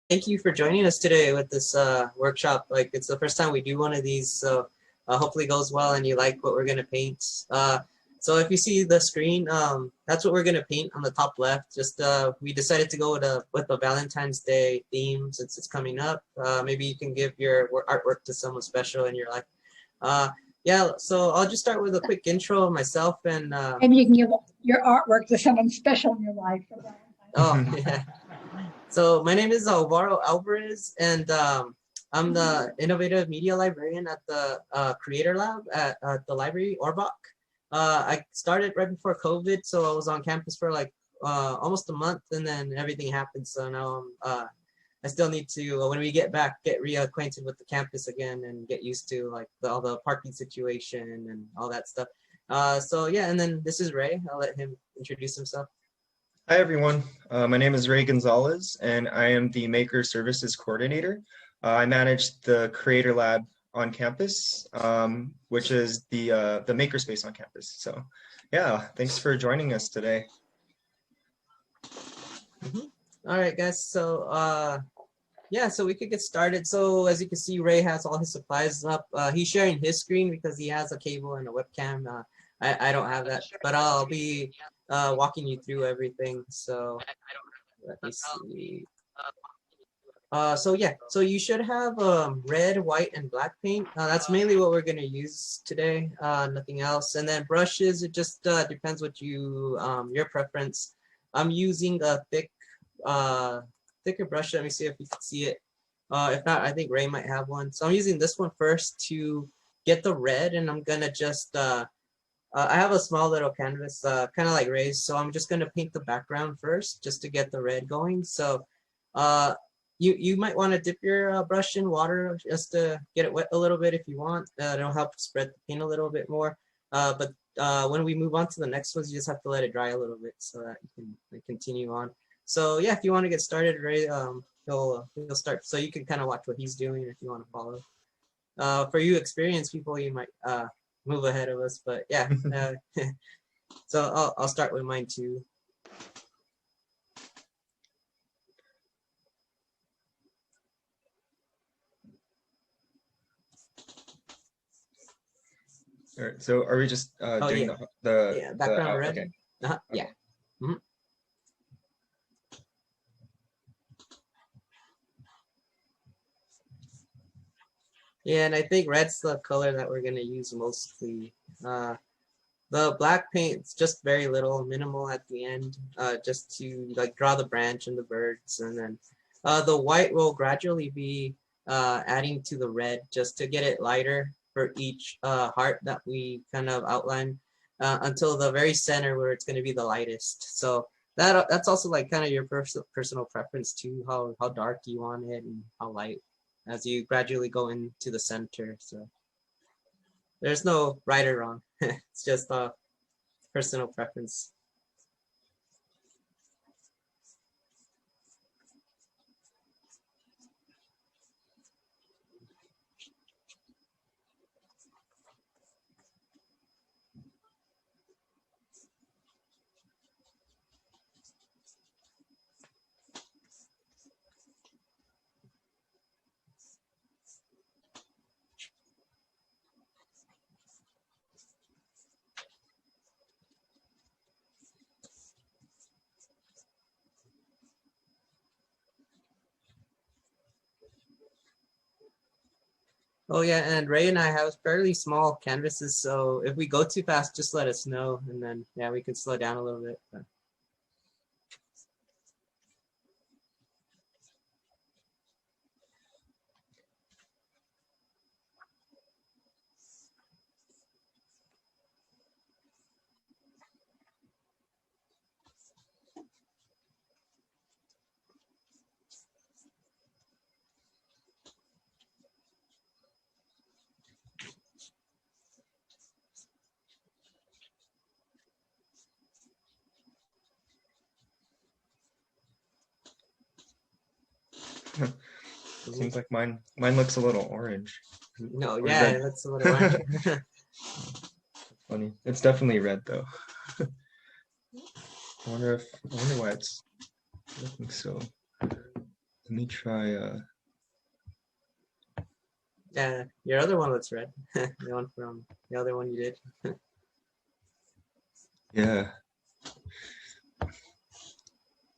Thank you for joining us today with this workshop. Like, it's the first time we do one of these, so hopefully it goes well and you like what we're going to paint. So if you see the screen, that's what we're going to paint on the top left. Just we decided to go with a Valentine's Day theme since it's coming up. Maybe you can give your artwork to someone special in your life. Yeah, so I'll just start with a quick intro of myself and Maybe you can give your artwork to someone special in your life. oh yeah. So my name is Alvaro Alvarez, and I'm the innovative media librarian at the Creat'R Lab at the library Orbach. I started right before COVID, so I was on campus for like almost a month, and then everything happened. So now I still need to, when we get back, get reacquainted with the campus again and get used to like all the parking situation and all that stuff. So yeah, and then this is Ray. I'll let him introduce himself. Hi, everyone. My name is Ray Gonzalez, and I am the Maker Services Coordinator. I manage the Creat'R Lab on campus, which is the makerspace on campus. So yeah, thanks for joining us today. All right, guys. So yeah, so we could get started. So as you can see, Ray has all his supplies up. He's sharing his screen because he has a cable and a webcam. I don't have that, but I'll be walking you through everything. So let me see. So yeah, so you should have red, white, and black paint. That's mainly what we're gonna use today. Nothing else. And then brushes. It just depends what you your preference. I'm using a thicker brush. Let me see if you can see it. If not, I think Ray might have one. So I'm using this one first to get the red, and I'm gonna just I have a small little canvas, kind of like Ray's. So I'm just gonna paint the background first, just to get the red going. So you might want to dip your brush in water just to get it wet a little bit if you want. It'll help spread the paint a little bit more. But when we move on to the next ones, you just have to let it dry a little bit so that you can continue on. So yeah, if you want to get started, Ray, he'll start. So you can kind of watch what he's doing if you want to follow. For you experienced people, you might move ahead of us, but yeah. So I'll start with mine too. All right, so are we just doing yeah. the background red? Okay. Yeah. Mm-hmm. Yeah, and I think red's the color that we're gonna use mostly. The black paint's just very little, minimal at the end, just to like draw the branch and the birds, and then the white will gradually be adding to the red just to get it lighter for each heart that we kind of outline until the very center where it's going to be the lightest. So that's also like kind of your personal preference too, how dark you want it and how light as you gradually go into the center. So there's no right or wrong. It's just personal preference. Oh yeah, and Ray and I have fairly small canvases, so if we go too fast, just let us know, and then yeah, we can slow down a little bit. But. Seems like mine looks a little orange. No, Or yeah, red. that's a little orange. Funny. It's definitely red though. I wonder why it's looking so. And me try. Yeah, your other one looks red. The one from the other one you did. Yeah.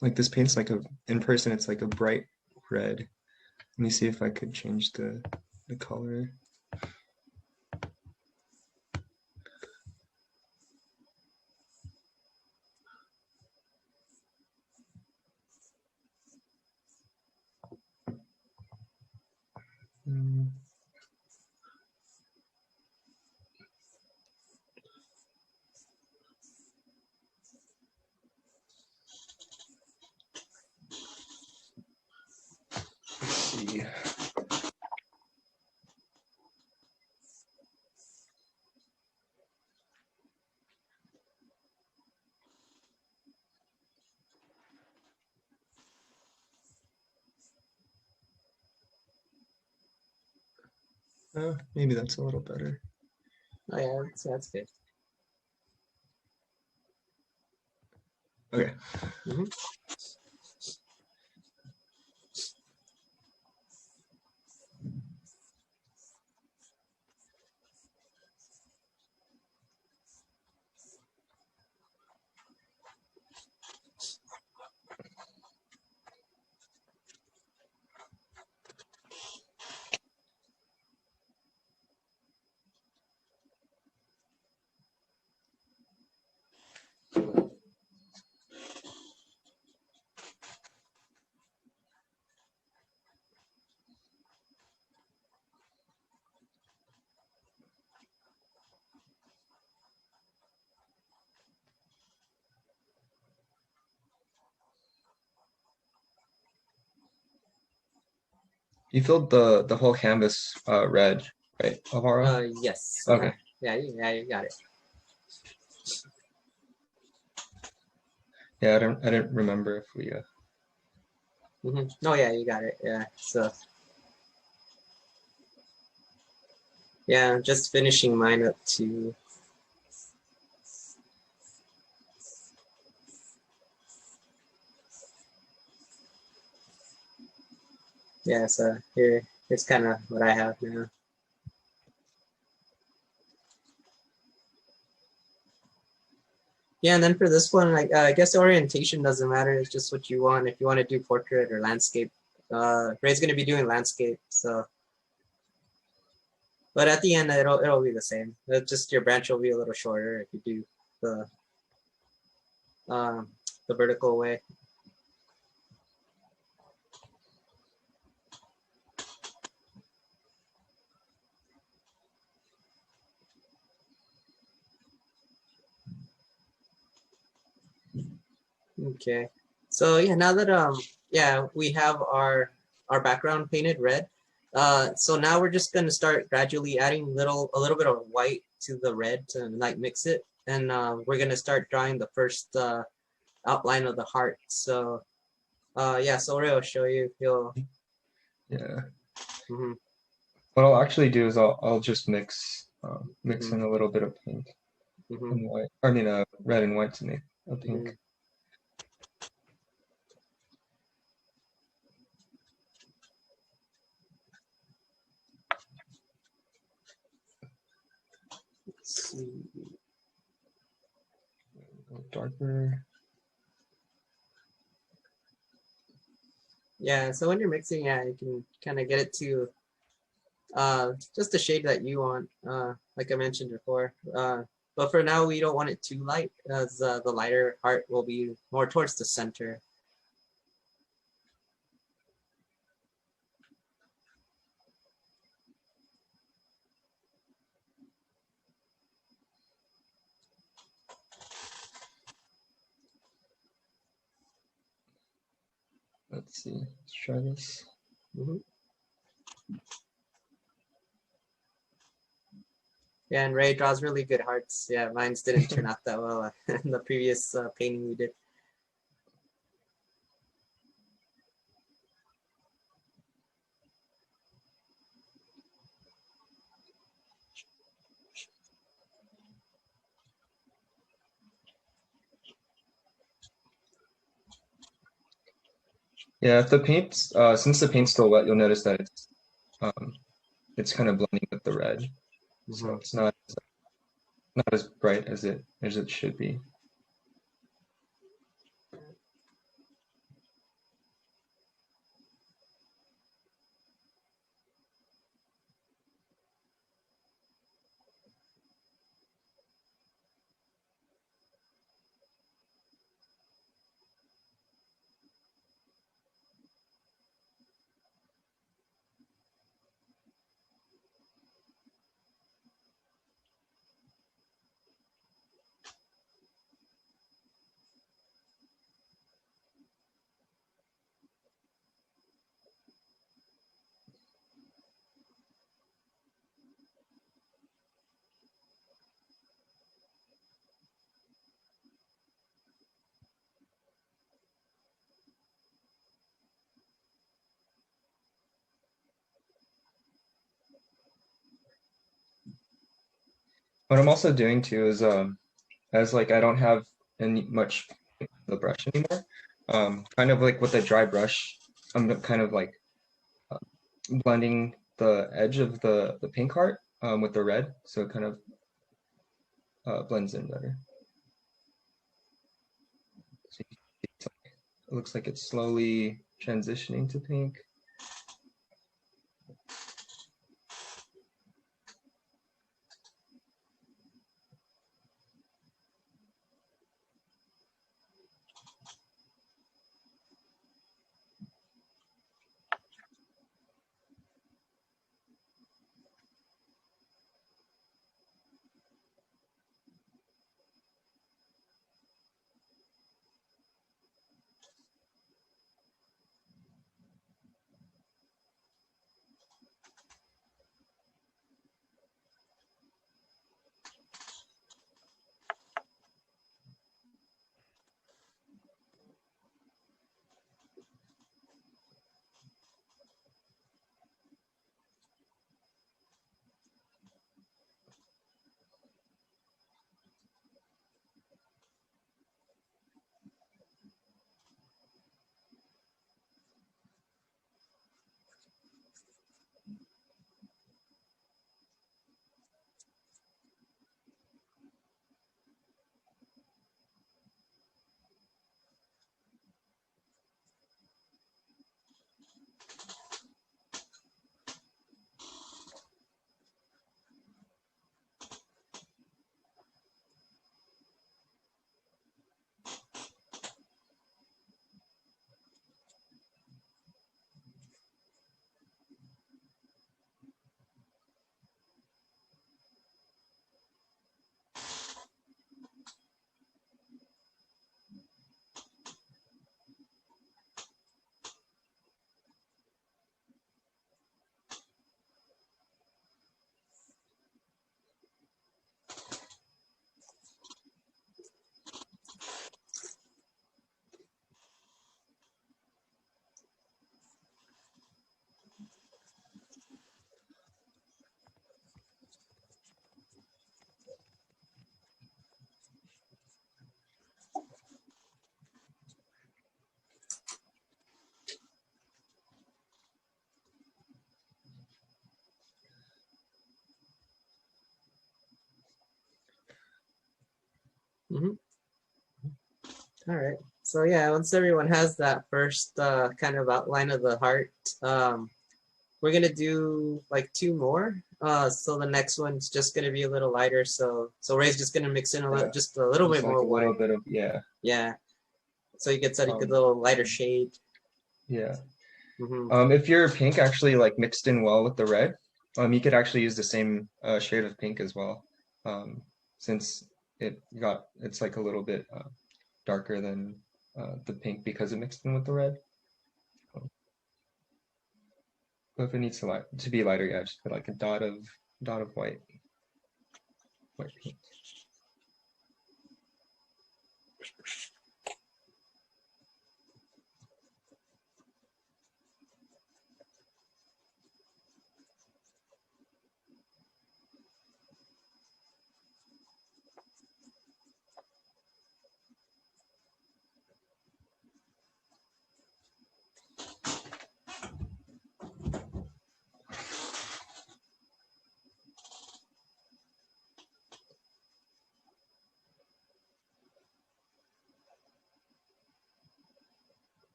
Like this paint's like in person, it's like a bright red. Let me see if I could change the color. Mm. Let's see. Maybe that's a little better. Oh yeah, that's good. Okay. Mm-hmm. You filled the whole canvas red, right, Alvaro? Yes. Okay. Yeah, you got it. Yeah, I didn't remember if we Mm-hmm. No, yeah, you got it. Yeah. So yeah, I'm just finishing mine up too. Yeah, so here's kind of what I have now. Yeah, and then for this one, I guess the orientation doesn't matter. It's just what you want. If you want to do portrait or landscape, Ray's gonna be doing landscape. So, but at the end, it'll be the same. Just your branch will be a little shorter if you do um, the vertical way. Okay. So yeah, now that yeah, we have our background painted red. So now we're just gonna start gradually adding a little bit of white to the red to like mix it, and we're gonna start drawing the first outline of the heart. So yeah, so Ray will show you. He'll yeah. mm-hmm, What I'll actually do is I'll just mix mm-hmm, in a little bit of pink mm-hmm, and white. I mean, red and white to make a mm-hmm. pink. Let's see. Darker. Yeah, so when you're mixing, yeah, you can kind of get it to just the shade that you want, like I mentioned before. But for now, we don't want it too light, as the lighter heart will be more towards the center. Let's see. Let's try this. Mm-hmm. Yeah, and Ray draws really good hearts. Yeah, mine didn't turn out that well in the previous painting we did. Yeah, if the paint's since the paint's still wet, you'll notice that it's kind of blending with the red, so Mhm. it's not as bright as it should be. What I'm also doing too is as like I don't have any much the brush anymore, kind of like with a dry brush, I'm kind of like uh, blending the edge of the pink heart with the red, so it kind of blends in better. So it looks like it's slowly transitioning to pink. Mhm. All right. So yeah, once everyone has that first kind of outline of the heart, we're gonna do like two more. So the next one's just gonna be a little lighter. So Ray's just gonna mix in a little, Yeah, just a little just bit like more a little white. bit of yeah, Yeah. So you get a um, little lighter shade. yeah. Hmm. If your pink actually like mixed in well with the red, you could actually use the same shade of pink as well, since it's like a little bit darker than the pink because it mixed in with the red. But if it needs to be lighter, yeah, just put like a dot of white paint.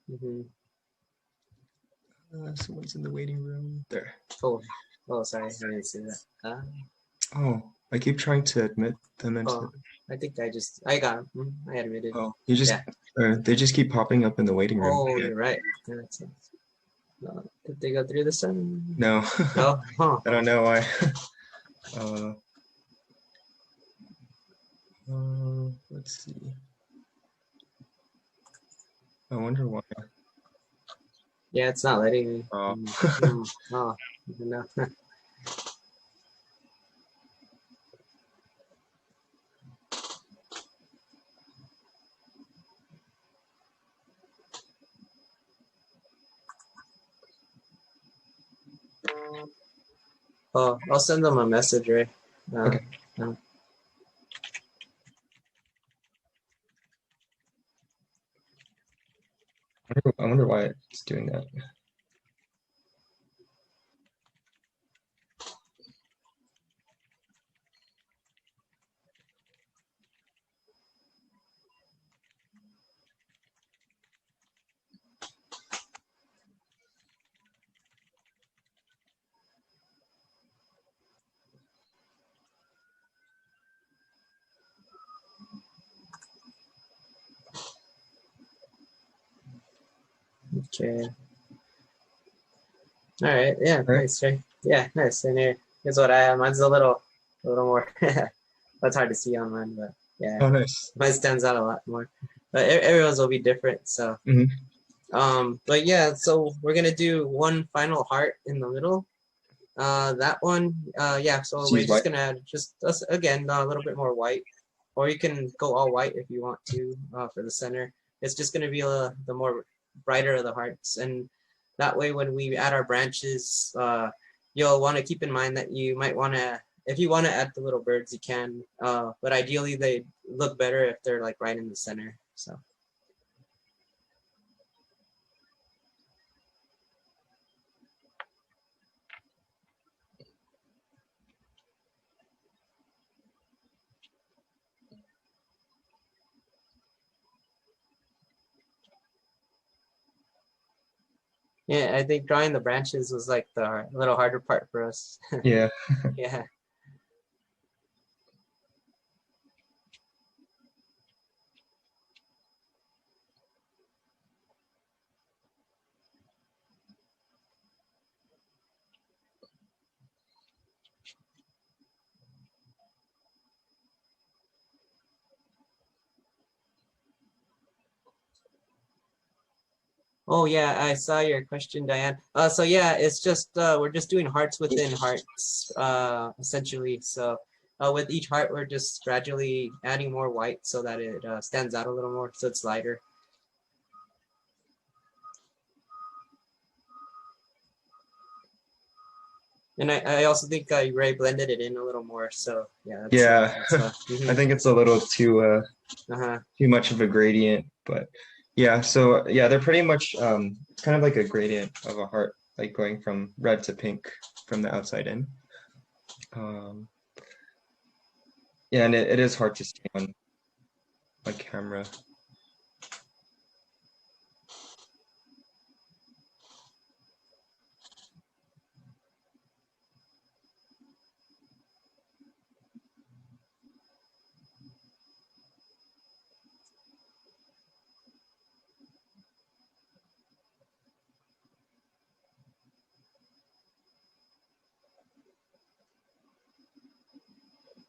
Mm-hmm. Someone's in the waiting room. There. Oh, oh, sorry, I didn't see that. Oh, I keep trying to admit them into. Oh, I think I got him. I admitted. Oh, you just. Yeah. They just keep popping up in the waiting room. Oh, you're right. Yeah, that's nice. Did they go through the sun? No. No? Huh. I don't know why. Let's see. I wonder why. Yeah, it's not letting me. Oh. Oh, no. Oh, I'll send them a message, Ray. Okay. Uh, I wonder why it's doing that. okay. All right. Yeah. All right. Nice, Ray. Yeah. Nice. And here's what I have. Mine's a little more. That's hard to see on mine, but yeah, Oh, nice. mine stands out a lot more. But everyone's will be different. So, but yeah. So we're gonna do one final heart in the middle. That one. Yeah. So Just we're use just white. gonna add just again a little bit more white, or you can go all white if you want to for the center. It's just gonna be the more brighter of the hearts, and that way when we add our branches, you'll want to keep in mind that you might want to, if you want to add the little birds, you can. But ideally, they look better if they're like right in the center. So. Yeah, I think drawing the branches was like the little harder part for us. Yeah. Yeah. Oh yeah, I saw your question, Diane. So yeah, it's just we're just doing hearts within hearts, essentially. So with each heart, we're just gradually adding more white so that it stands out a little more, so it's lighter. And I also think Ray blended it in a little more. So yeah, Yeah. mhm. I think it's a little too Uh-huh. too much of a gradient, but yeah. So yeah, they're pretty much it's kind of like a gradient of a heart, like going from red to pink from the outside in. Um, yeah, and it is hard to see on camera.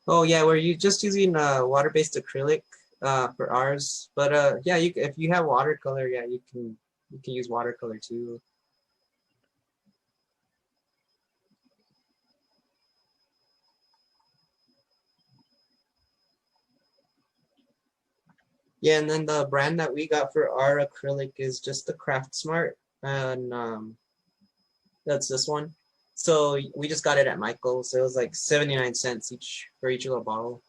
Oh yeah, we're just using water-based acrylic for ours. But yeah, if you have watercolor, yeah, you can use watercolor too. Yeah, and then the brand that we got for our acrylic is just the Craft Smart, and that's this one. So we just got it at Michael's. It was like 79 cents each for each little bottle.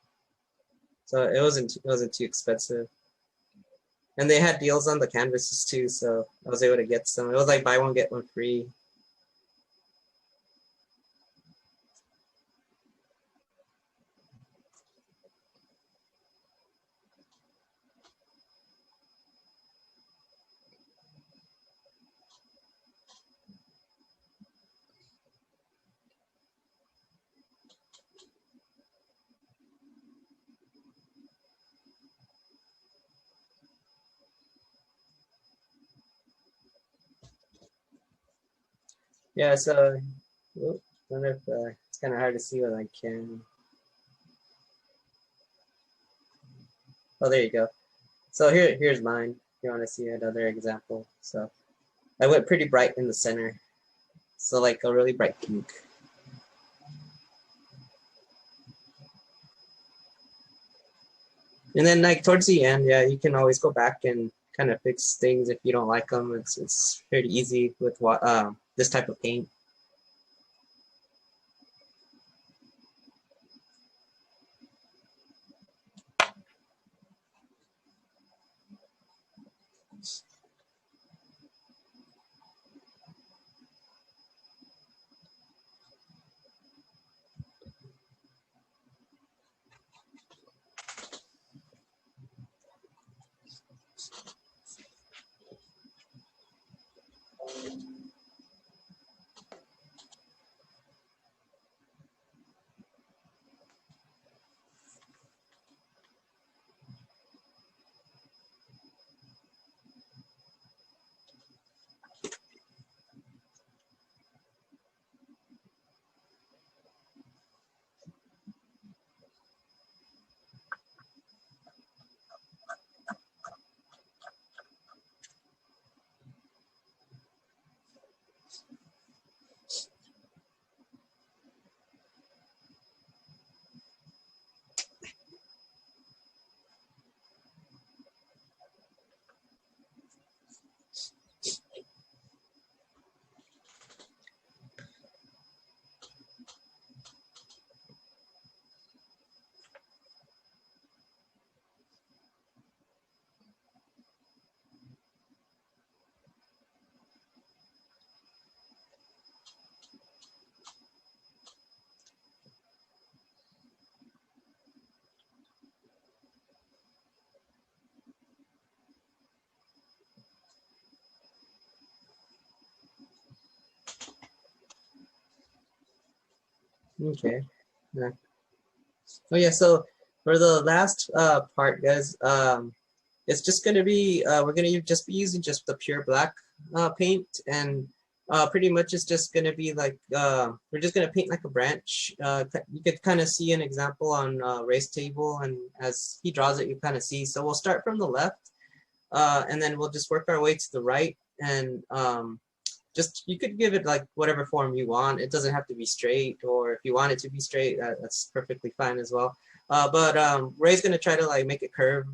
So it wasn't too expensive. And they had deals on the canvases too, so I was able to get some. It was like buy one get one free. Yeah, so wonder if it's kind of hard to see what I can. Oh, there you go. So here's mine. If you want to see another example. So I went pretty bright in the center. So like a really bright pink. And then like towards the end, yeah, you can always go back and kind of fix things if you don't like them. It's pretty easy with what this type of paint. Okay. Yeah. Oh yeah, so for the last part, guys, it's just gonna be we're gonna just be using just the pure black paint, and pretty much it's just gonna be like we're just gonna paint like a branch. You could kind of see an example on Ray's table, and as he draws it, you kind of see. So we'll start from the left, and then we'll just work our way to the right, and just you could give it like whatever form you want. It doesn't have to be straight, or if you want it to be straight, that's perfectly fine as well. But Ray's gonna try to like make it curve,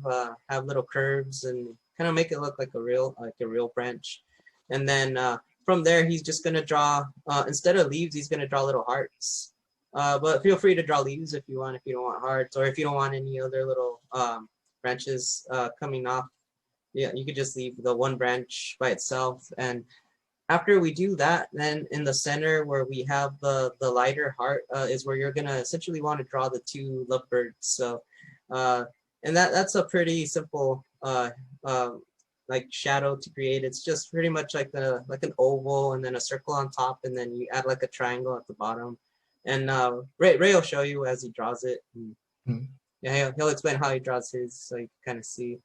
have little curves, and kind of make it look like a real branch. And then from there, he's just gonna draw instead of leaves, he's gonna draw little hearts. But feel free to draw leaves if you want, if you don't want hearts, or if you don't want any other little branches coming off. Yeah, you could just leave the one branch by itself. And after we do that, then in the center where we have the lighter heart is where you're gonna essentially want to draw the two lovebirds. So, and that's a pretty simple like shadow to create. It's just pretty much like an oval and then a circle on top, and then you add like a triangle at the bottom. And Ray will show you as he draws it. And, yeah, he'll explain how he draws his, so you can kind of see.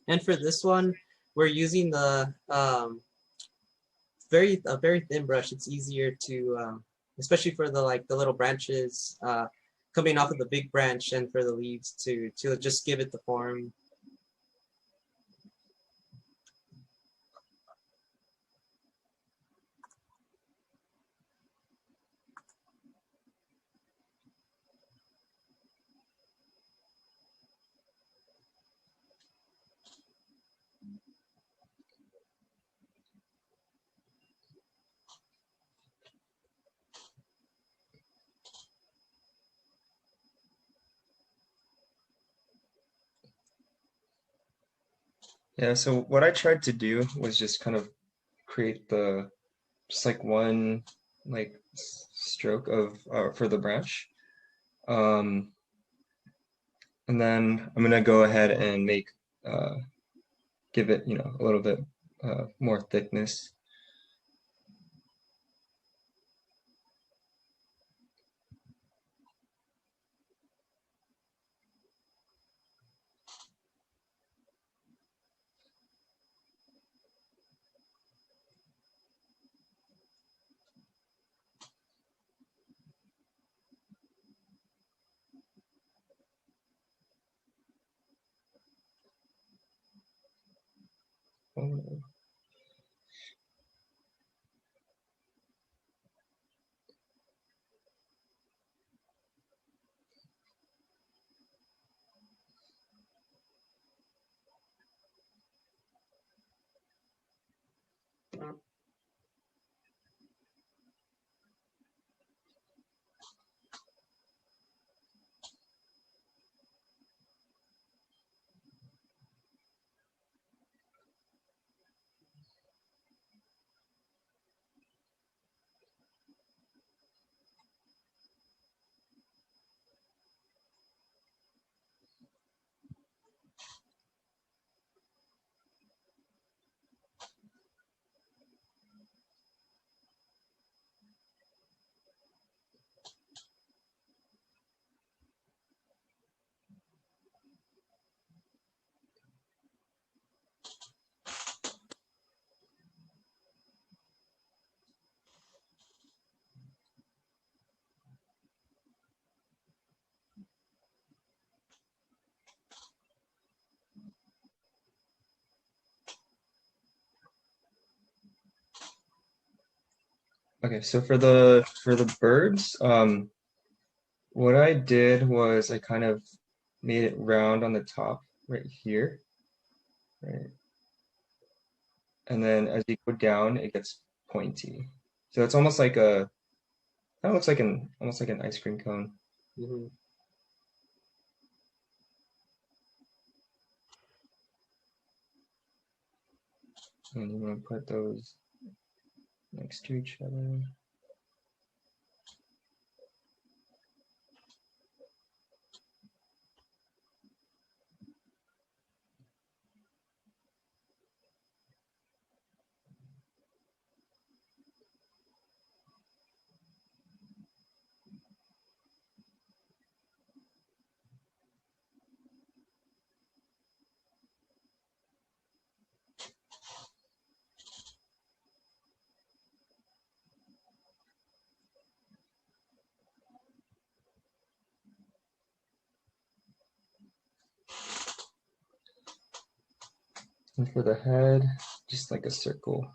And for this one, we're using the a very thin brush. It's easier to, especially for the like the little branches coming off of the big branch, and for the leaves to just give it the form. Yeah, so what I tried to do was just kind of create just like one like stroke of for the branch. Um, and then I'm gonna go ahead and uh, give it, a little bit more thickness. photo. Okay, so for the birds, what I did was I kind of made it round on the top right here, right? And then as you go down, it gets pointy. So it's almost like a kind of looks like an almost like an ice cream cone. Mm-hmm. And you want to put those next to each other. And for the head, just like a circle.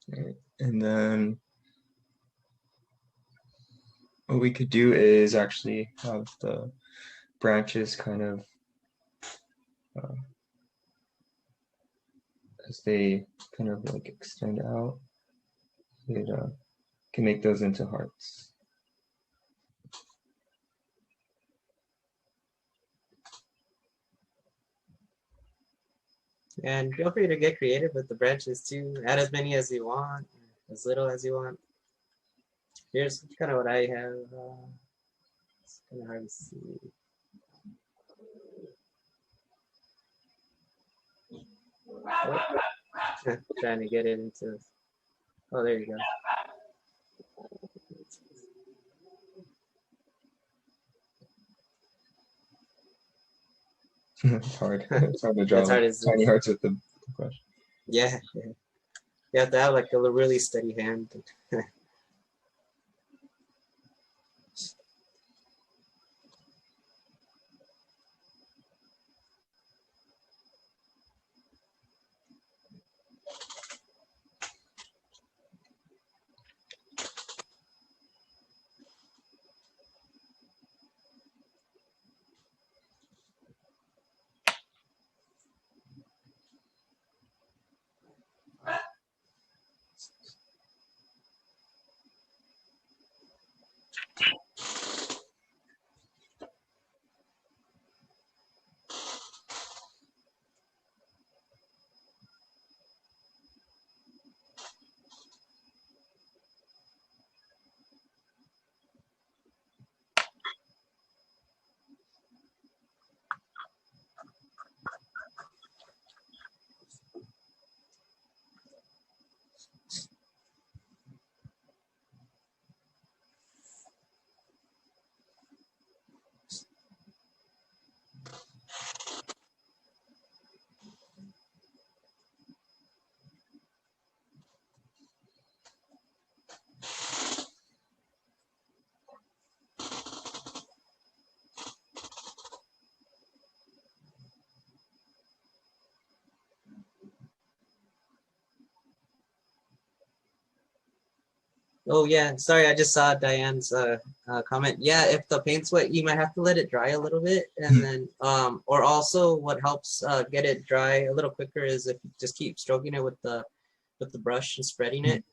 Right. And then what we could do is actually have the branches kind of uh, as they kind of like extend out, it can make those into hearts. And feel free to get creative with the branches too. Add as many as you want, as little as you want. Here's kind of what I have. It's kind of hard to see. Oh. Trying to get it into. Oh, there you go. It's hard. It's hard to draw It's hard as tiny hearts with the brush. yeah. You have to have like a really steady hand. Oh yeah, sorry, I just saw Diane's comment. Yeah, if the paint's wet, you might have to let it dry a little bit, and then or also what helps get it dry a little quicker is if you just keep stroking it with the brush and spreading it.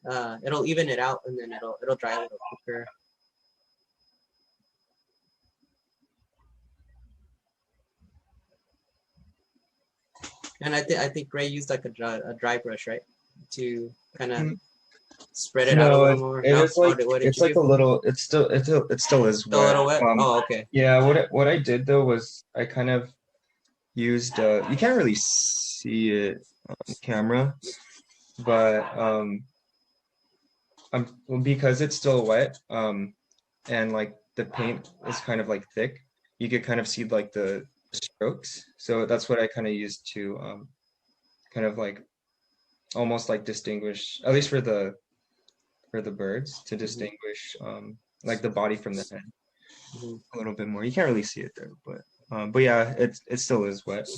It'll even it out, and then it'll dry a little quicker. And I think Ray used like a dry brush, right, to kind of spread it out a No, little more. it No, is like what did it's you like do? a little. It still is Still a wet. little wet. Oh, okay. Yeah. What I did though was I kind of used. You can't really see it on camera, but well, because it's still wet. And like the paint is kind of like thick. You could kind of see like the strokes. So that's what I kind of used to kind of like almost like distinguish, at least for the birds, to Hmm. distinguish like the body from the head Hmm. a little bit more. You can't really see it there, but yeah, it still is wet.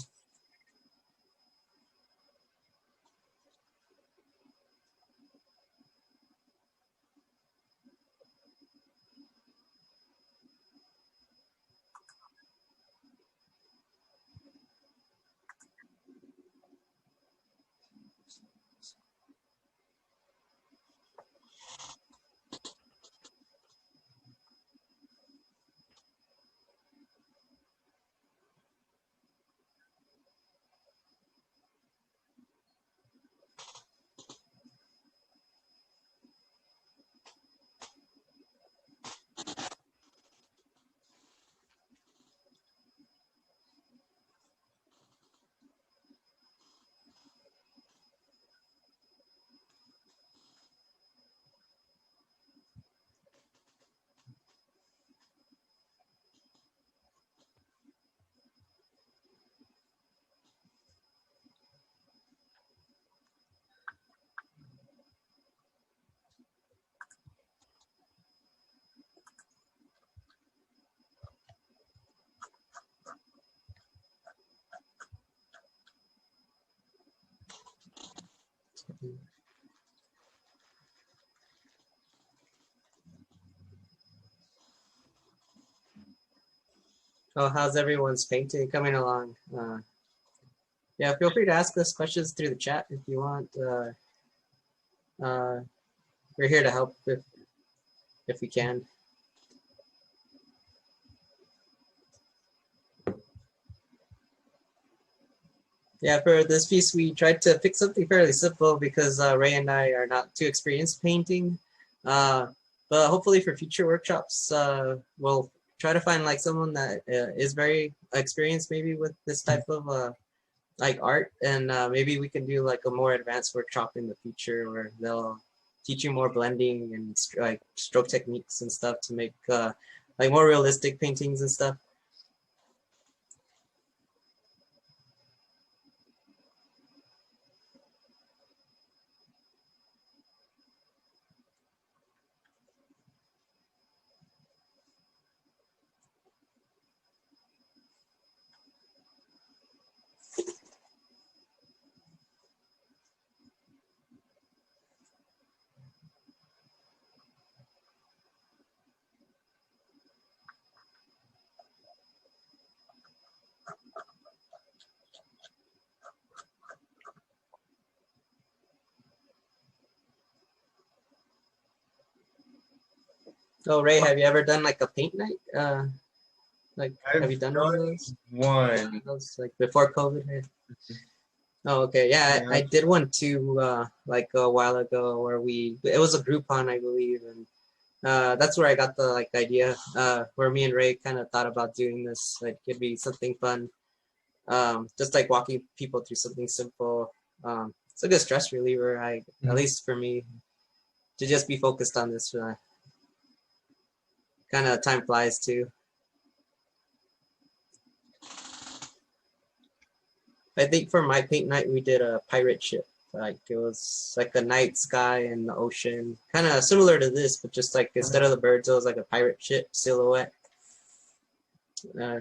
Oh, how's everyone's painting coming along? Yeah, feel free to ask us questions through the chat if you want. Uh, we're here to help if we can. Yeah, for this piece, we tried to pick something fairly simple because Ray and I are not too experienced painting. But hopefully for future workshops, we'll try to find like someone that is very experienced maybe with this type of like art, and maybe we can do like a more advanced workshop in the future where they'll teach you more blending and like stroke techniques and stuff to make like more realistic paintings and stuff. So Ray, have you ever done like a paint night? Like, have you I've done one of done those? one. Those like before COVID? Right? Oh, okay. Yeah, Yeah. I did one too, like a while ago where it was a Groupon, I believe, and that's where I got the like idea, where me and Ray kind of thought about doing this. Like, it'd be something fun, just like walking people through something simple. It's a good stress reliever, at least for me, to just be focused on this. Kind of time flies too. I think for my paint night, we did a pirate ship. Like it was like a night sky and the ocean, kind of similar to this, but just like instead of the birds, it was like a pirate ship silhouette.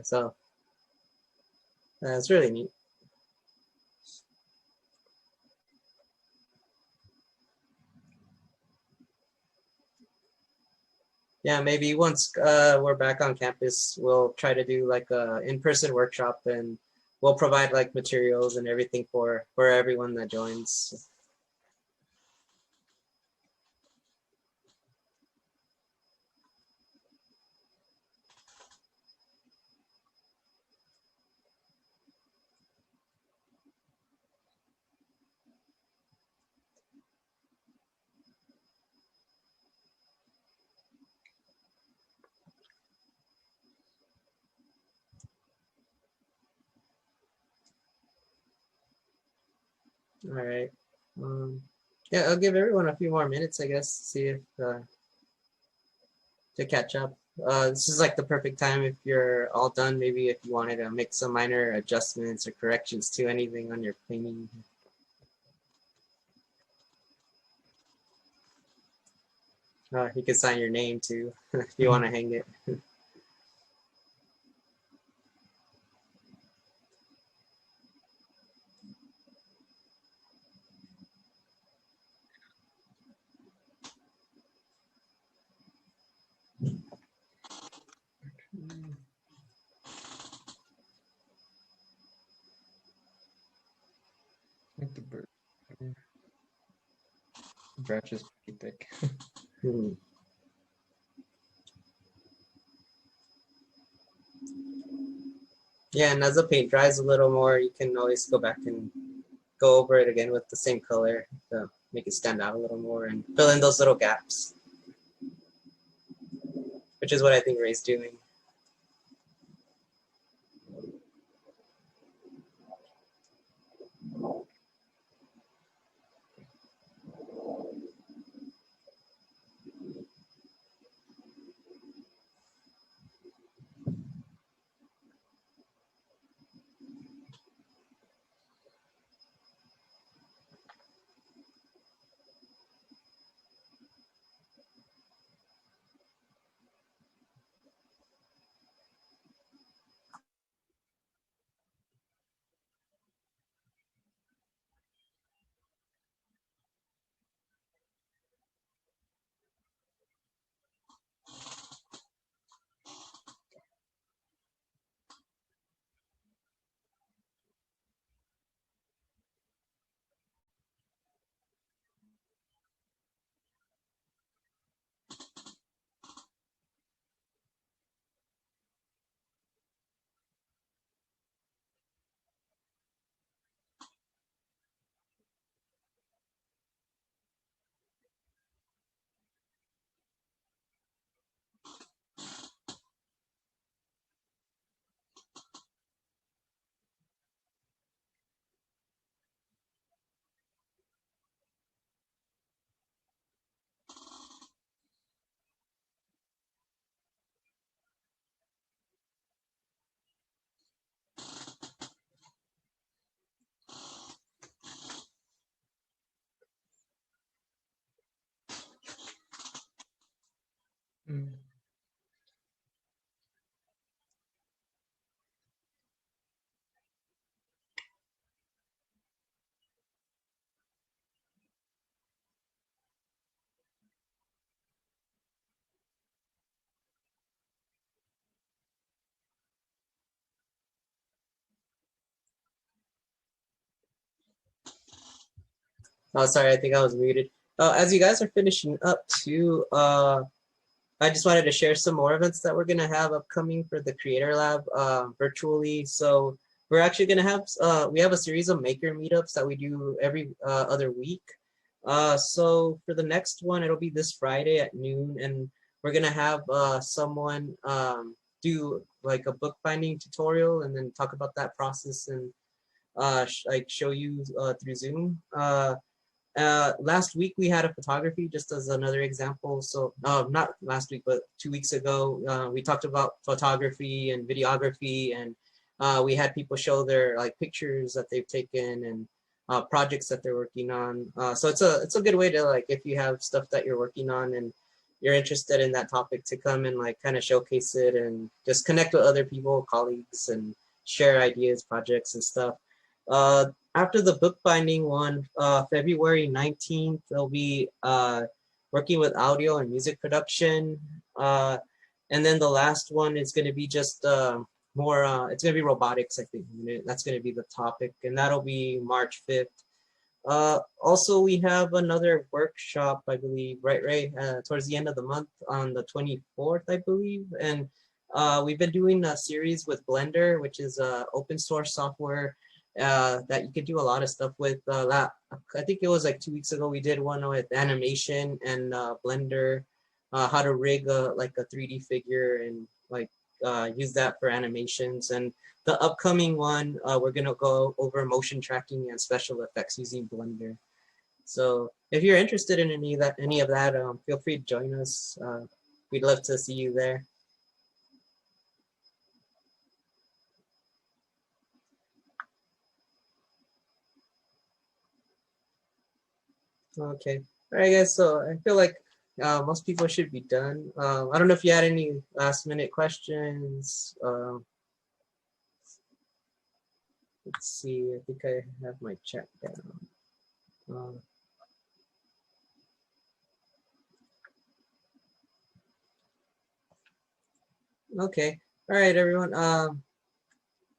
So it's really neat. Yeah, maybe once we're back on campus, we'll try to do like a in-person workshop, and we'll provide like materials and everything for everyone that joins. All right. Um, yeah, I'll give everyone a few more minutes, I guess, see if to catch up. This is like the perfect time if you're all done. Maybe if you wanted to make some minor adjustments or corrections to anything on your painting. You can sign your name too if you want to hang it. Like the bird branches pretty thick. Hmm. Yeah, and as the paint dries a little more, you can always go back and go over it again with the same color to make it stand out a little more and fill in those little gaps, which is what I think Ray's doing. Mm. Oh, sorry, I think I was muted. As you guys are finishing up too, I just wanted to share some more events that we're gonna have upcoming for the Creat'R Lab virtually. So we're actually gonna have we have a series of maker meetups that we do every other week. So for the next one, it'll be this Friday at noon, and we're gonna have someone do like a bookbinding tutorial and then talk about that process and like show you through Zoom. Last week we had a photography just as another example. So not last week, but 2 weeks ago, we talked about photography and videography, and we had people show their like pictures that they've taken and projects that they're working on. So it's a good way to like if you have stuff that you're working on and you're interested in that topic to come and like kind of showcase it and just connect with other people, colleagues, and share ideas, projects, and stuff. After the bookbinding one, February 19th, there'll be working with audio and music production. And then the last one is going to be just more, it's going to be robotics, I think. That's going to be the topic, and that'll be March 5th. Also, we have another workshop, I believe, right, Ray, towards the end of the month on the 24th, I believe. And we've been doing a series with Blender, which is open source software that you could do a lot of stuff with. I think it was like 2 weeks ago, we did one with animation and Blender, how to rig like a 3D figure and like use that for animations. And the upcoming one, we're gonna go over motion tracking and special effects using Blender. So if you're interested in any of that, feel free to join us. We'd love to see you there. Okay. All right, guys. So I feel like most people should be done. I don't know if you had any last minute questions. Let's see. I think I have my chat down. Okay. All right, everyone.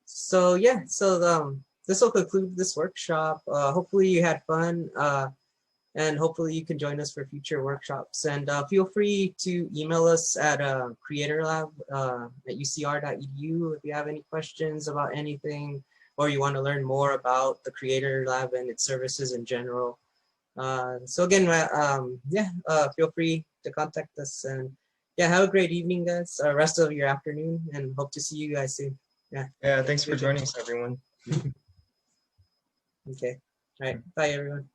So yeah. So this will conclude this workshop. Hopefully you had fun. And hopefully you can join us for future workshops. And feel free to email us at Creat'R Lab at ucr.edu if you have any questions about anything, or you want to learn more about the Creat'R Lab and its services in general. So again, feel free to contact us. And yeah, have a great evening, guys. Rest of your afternoon, and hope to see you guys soon. Yeah. Yeah, thanks for joining us, everyone. Okay. All right. Bye, everyone.